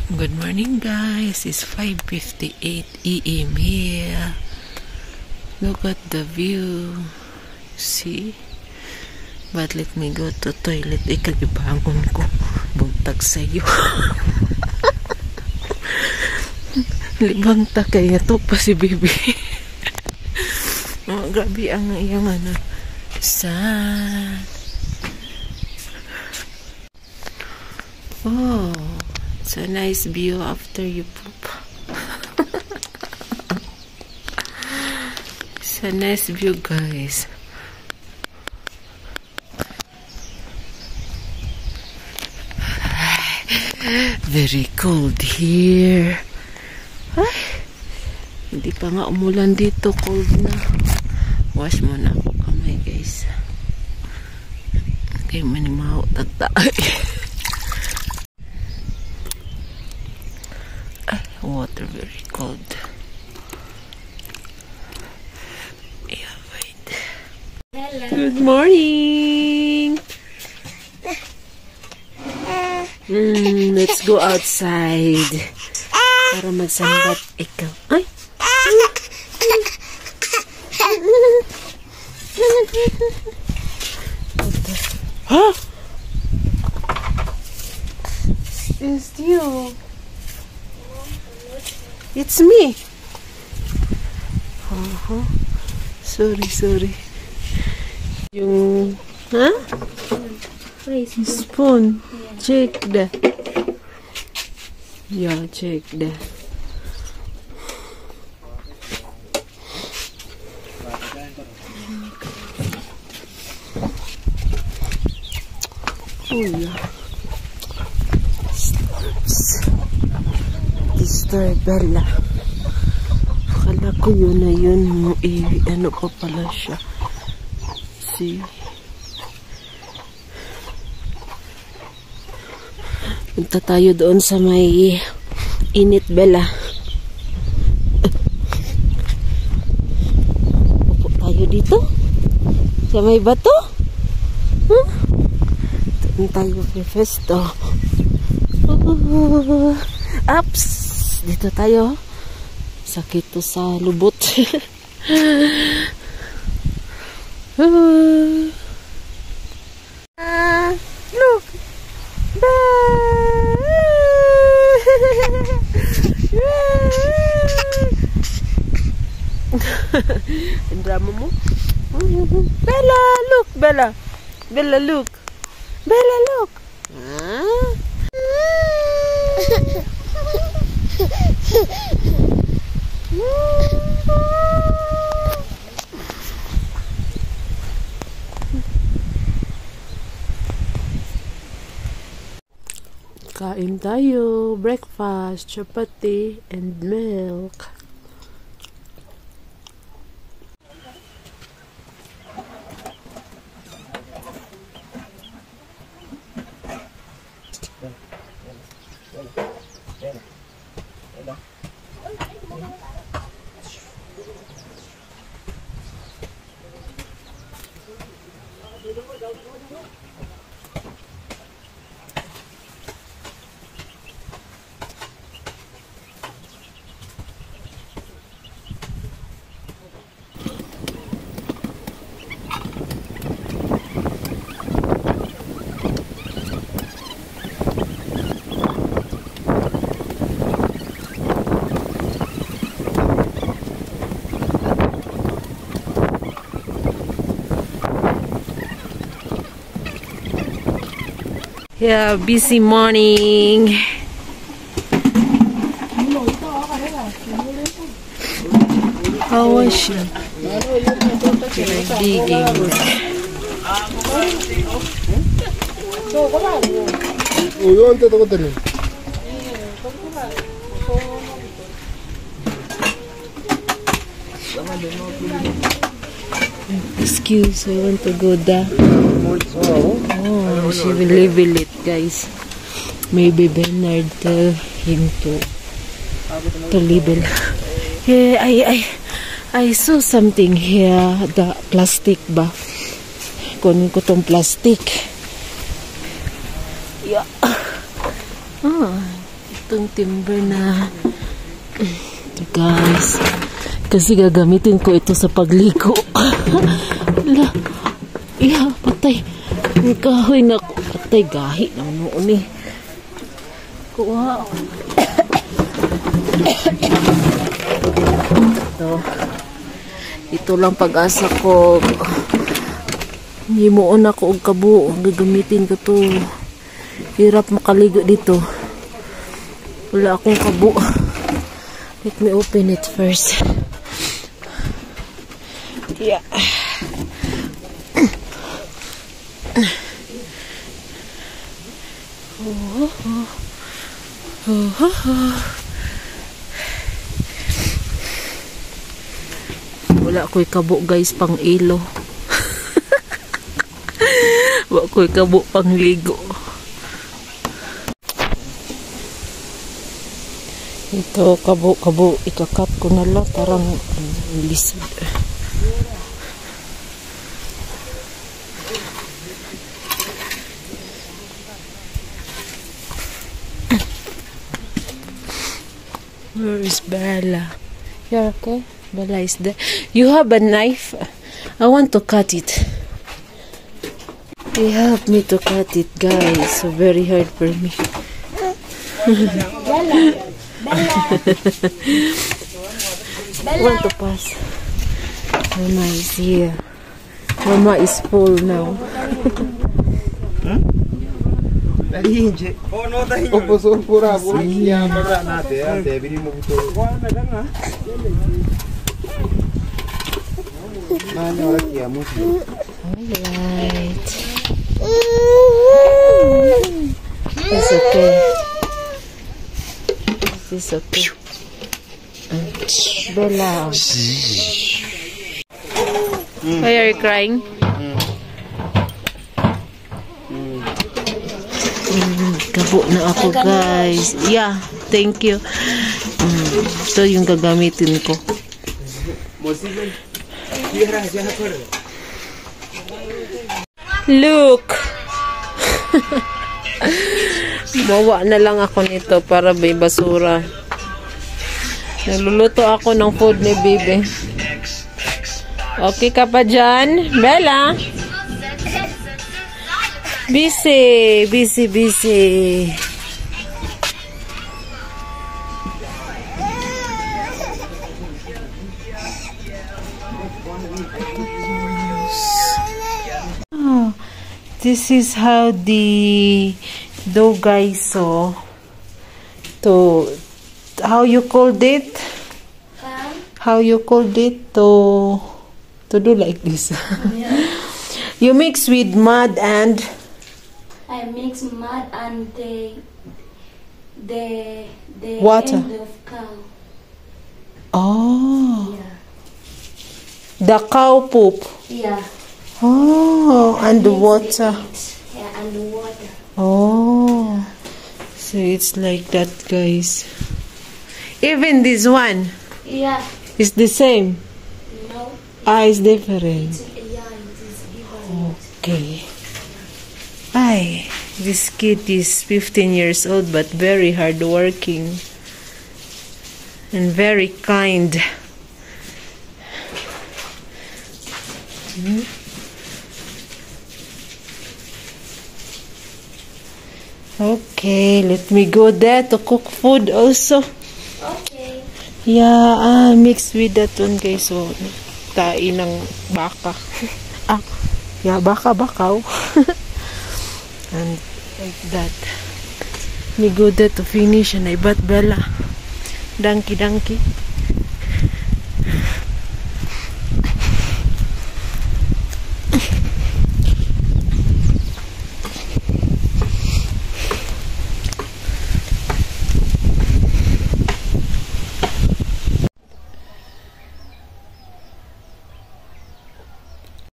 Good morning guys, it's 5:58 AM here. Look at the view. See? But let me go to toilet. Ikagibangon ko. Buntag sa'yo. Libang ta kaya to pa si baby. Oh, grabe ang iyang ano. Sun. Oh, it's a nice view after you poop. It's a nice view, guys. Very cold here. Ay, hindi pa nga umulan dito. Cold na. Wash muna ako kamay, guys. Okay, manimaw tatay. Water very cold. Yeah, wait. Hello. Good morning. Let's go outside. Para magsambat ikaw. Ay. Huh? It's you. It's me. Sorry. Yung, ha? Spoon. Check that. Yeah, check that. Oh, yeah. Disturb Bella. Akala ko yun na yun. Ano pa pala siya. See? Punta tayo doon sa may init, Bella. Upo tayo dito. Sa may bato. Huh? Doon tayo pre-festo. Ups! Dito tayo. Sakit to sa lubot. Look! Ang drama mo? Bella, look! Bella! Bella, look! Bella, look! Kain tayo. Breakfast, chapati, and milk. Yeah, busy morning. How was she? Digging. Excuse, I want to go there. Oh, she will level it, guys. Maybe Bernard tell him to level. Yeah, I saw something here. The plastic ba? Kunin ko tong plastic. Yeah. Itong timber na. Ito guys. Kasi gagamitin ko ito sa pagligo. Ala. Iya, patay. Ang kahoy na patay. Gahi na noon eh. Kuha. Ito lang pag-asa ko. Himuon ako og kabo. Gagamitin ko to. Hirap makaligo dito. Wala akong kabo. Let me open it first. Yeah. Wala ko'y kabo guys pang ilo. Wala ko'y kabo pang ligo. Ito kabo ikakat ko na lang parang lisod. Where is Bella? Yeah, okay. Bella is there. You have a knife? I want to cut it. They help me to cut it, guys. So very hard for me. Bella. Want to pass. Mama is here. Mama is full now. Alright. It's okay. It's okay. Bella. Why are you crying? Kabo na ako guys. Yeah, thank you. Ito yung gagamitin ko. Look! Bawa na lang ako nito para may basura. Nagluluto ako ng food ni Bibi. Okay ka pa dyan? Bella? Busy. Oh, this is how the dough guys saw to how you called it? How you called it to do like this? Yeah. You mix with mud and I mix mud and the water. end of cow. Oh, Yeah. the cow poop. Yeah. Oh, and the water. Yeah, and the water. Oh, so it's like that, guys. Even this one Yeah. is the same. No. It's different. Yeah, it is different. Okay. This kid is 15 years old but very hardworking and very kind. Okay, let me go there to cook food also. Okay. Yeah, mixed with that one guys. So, tain ng baka. Yeah, bakaw. And like that. Me go there to finish and I bought Bella. Donkey.